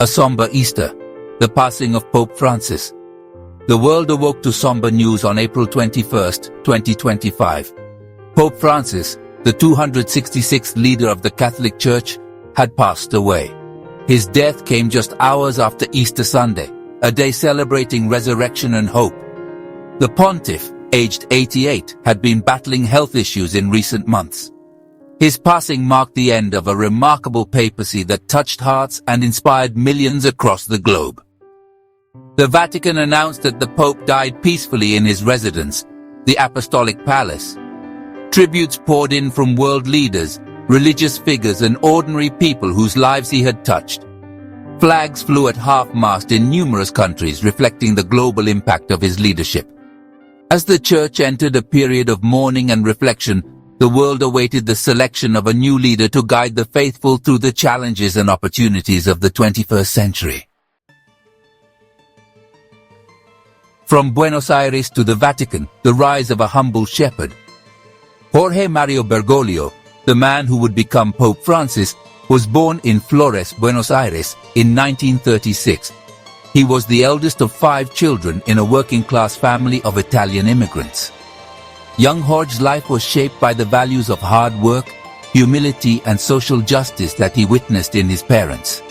A somber Easter, the passing of Pope Francis. The world awoke to somber news on April 21, 2025. Pope Francis, the 266th leader of the Catholic Church, had passed away. His death came just hours after Easter Sunday, a day celebrating resurrection and hope. The pontiff, aged 88, had been battling health issues in recent months. His passing marked the end of a remarkable papacy that touched hearts and inspired millions across the globe. The Vatican announced that the Pope died peacefully in his residence, the Apostolic Palace. Tributes poured in from world leaders, religious figures, and ordinary people whose lives he had touched. Flags flew at half-mast in numerous countries, reflecting the global impact of his leadership. As the Church entered a period of mourning and reflection, the world awaited the selection of a new leader to guide the faithful through the challenges and opportunities of the 21st century. From Buenos Aires to the Vatican, the rise of a humble shepherd. Jorge Mario Bergoglio, the man who would become Pope Francis, was born in Flores, Buenos Aires, in 1936. He was the eldest of 5 children in a working-class family of Italian immigrants. Young Jorge's life was shaped by the values of hard work, humility, and social justice that he witnessed in his parents.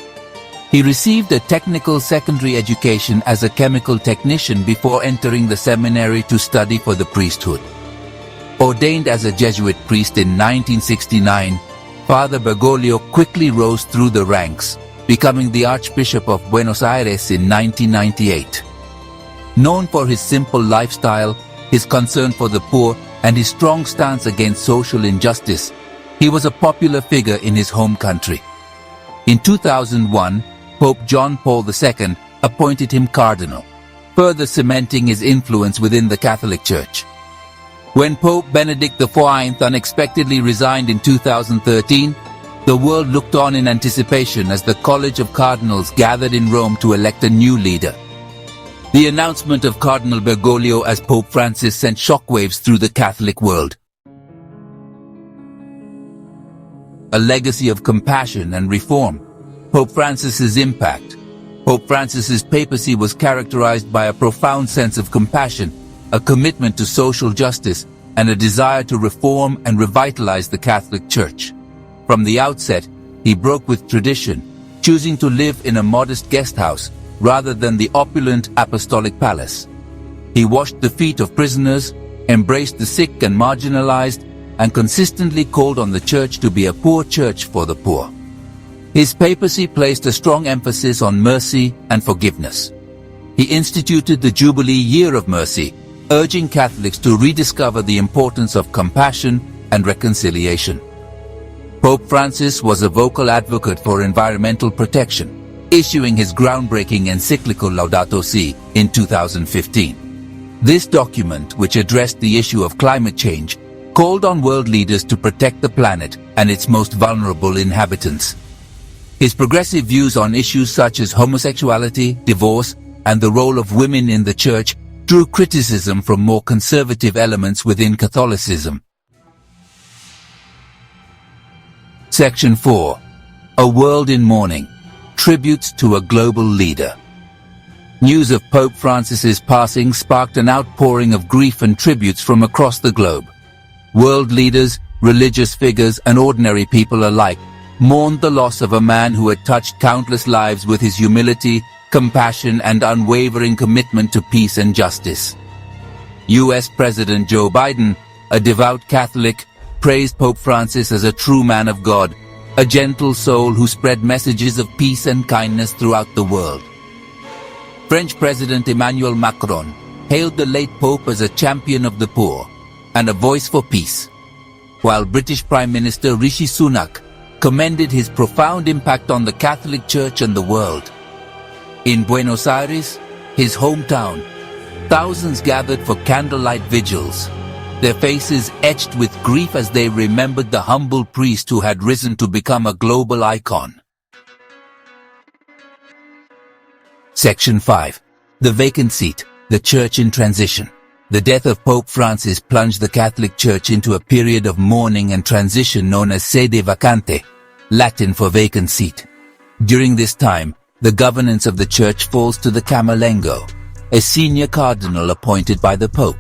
He received a technical secondary education as a chemical technician before entering the seminary to study for the priesthood. Ordained as a Jesuit priest in 1969, Father Bergoglio quickly rose through the ranks, becoming the Archbishop of Buenos Aires in 1998. Known for his simple lifestyle, his concern for the poor, and his strong stance against social injustice, he was a popular figure in his home country. In 2001, Pope John Paul II appointed him cardinal, further cementing his influence within the Catholic Church. When Pope Benedict XIV unexpectedly resigned in 2013, the world looked on in anticipation as the College of Cardinals gathered in Rome to elect a new leader. The announcement of Cardinal Bergoglio as Pope Francis sent shockwaves through the Catholic world. A legacy of compassion and reform. Pope Francis's impact. Pope Francis's papacy was characterized by a profound sense of compassion, a commitment to social justice, and a desire to reform and revitalize the Catholic Church. From the outset, he broke with tradition, choosing to live in a modest guest house rather than the opulent apostolic palace. He washed the feet of prisoners, embraced the sick and marginalized, and consistently called on the Church to be a poor church for the poor. His papacy placed a strong emphasis on mercy and forgiveness. He instituted the Jubilee Year of Mercy, urging Catholics to rediscover the importance of compassion and reconciliation. Pope Francis was a vocal advocate for environmental protection, issuing his groundbreaking encyclical Laudato Si in 2015. This document, which addressed the issue of climate change, called on world leaders to protect the planet and its most vulnerable inhabitants. His progressive views on issues such as homosexuality, divorce, and the role of women in the Church drew criticism from more conservative elements within Catholicism. Section 4. A World in Mourning. Tributes to a global leader. News of Pope Francis's passing sparked an outpouring of grief and tributes from across the globe. World leaders, religious figures, and ordinary people alike mourned the loss of a man who had touched countless lives with his humility, compassion, and unwavering commitment to peace and justice. U.S. President Joe Biden, a devout Catholic, praised Pope Francis as a true man of God, a gentle soul who spread messages of peace and kindness throughout the world. French President Emmanuel Macron hailed the late Pope as a champion of the poor and a voice for peace, while British Prime Minister Rishi Sunak commended his profound impact on the Catholic Church and the world. In Buenos Aires, his hometown, thousands gathered for candlelight vigils, their faces etched with grief as they remembered the humble priest who had risen to become a global icon. Section 5. The Vacant Seat, the Church in Transition. The death of Pope Francis plunged the Catholic Church into a period of mourning and transition known as sede vacante, Latin for vacant seat. During this time, The governance of the Church falls to the Camerlengo, a senior cardinal appointed by the Pope.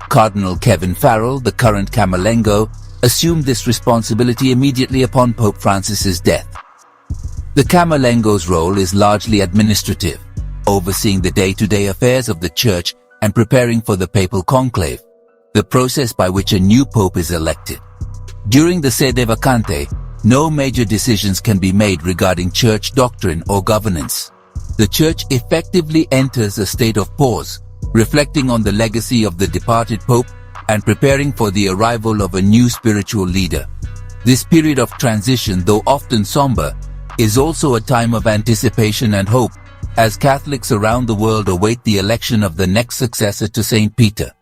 Cardinal Kevin Farrell, the current Camerlengo, assumed this responsibility immediately upon Pope Francis's death. The Camerlengo's role is largely administrative, overseeing the day-to-day affairs of the Church and preparing for the Papal Conclave, the process by which a new Pope is elected. During the sede vacante, no major decisions can be made regarding Church doctrine or governance. The Church effectively enters a state of pause, reflecting on the legacy of the departed Pope and preparing for the arrival of a new spiritual leader. This period of transition, though often somber, is also a time of anticipation and hope, as Catholics around the world await the election of the next successor to St. Peter.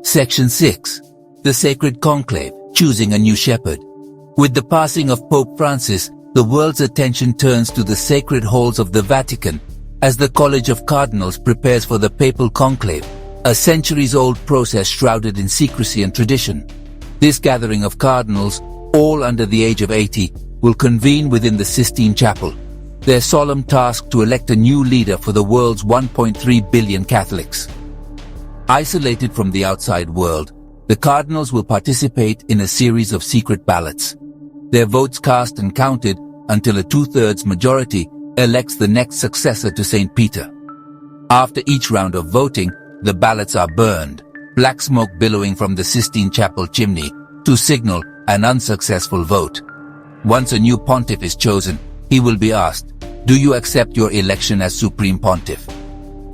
Section 6. The Sacred Conclave, choosing a new shepherd. With the passing of Pope Francis, the world's attention turns to the sacred halls of the Vatican, as the College of Cardinals prepares for the Papal Conclave, a centuries-old process shrouded in secrecy and tradition. This gathering of cardinals, all under the age of 80, will convene within the Sistine Chapel, their solemn task to elect a new leader for the world's 1.3 billion Catholics. Isolated from the outside world, the cardinals will participate in a series of secret ballots. Their votes cast and counted until a two-thirds majority elects the next successor to St. Peter. After each round of voting, the ballots are burned, black smoke billowing from the Sistine Chapel chimney to signal an unsuccessful vote. Once a new pontiff is chosen, he will be asked, "Do you accept your election as Supreme Pontiff?"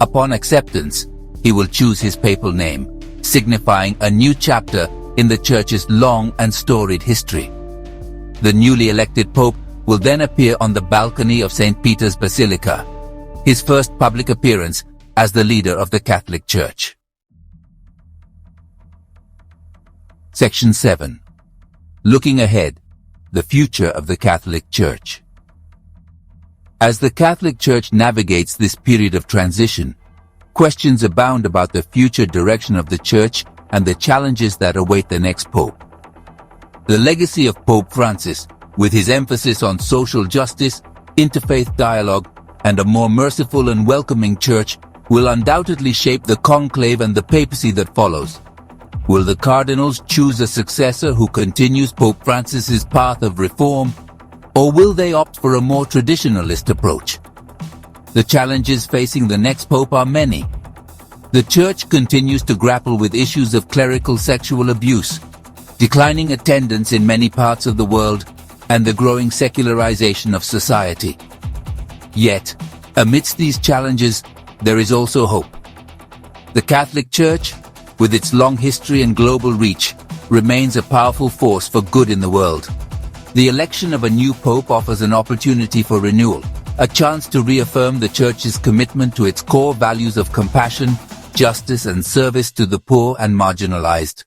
Upon acceptance, he will choose his papal name, signifying a new chapter in the Church's long and storied history. The newly elected Pope will then appear on the balcony of St. Peter's Basilica, his first public appearance as the leader of the Catholic Church. Section 7. Looking ahead, the future of the Catholic Church. As the Catholic Church navigates this period of transition, questions abound about the future direction of the Church and the challenges that await the next Pope. The legacy of Pope Francis, with his emphasis on social justice, interfaith dialogue, and a more merciful and welcoming Church, will undoubtedly shape the conclave and the papacy that follows. Will the cardinals choose a successor who continues Pope Francis's path of reform, or will they opt for a more traditionalist approach? The challenges facing the next Pope are many. The Church continues to grapple with issues of clerical sexual abuse, declining attendance in many parts of the world, and the growing secularization of society. Yet, amidst these challenges, there is also hope. The Catholic Church, with its long history and global reach, remains a powerful force for good in the world. The election of a new Pope offers an opportunity for renewal, a chance to reaffirm the Church's commitment to its core values of compassion, justice, and service to the poor and marginalized.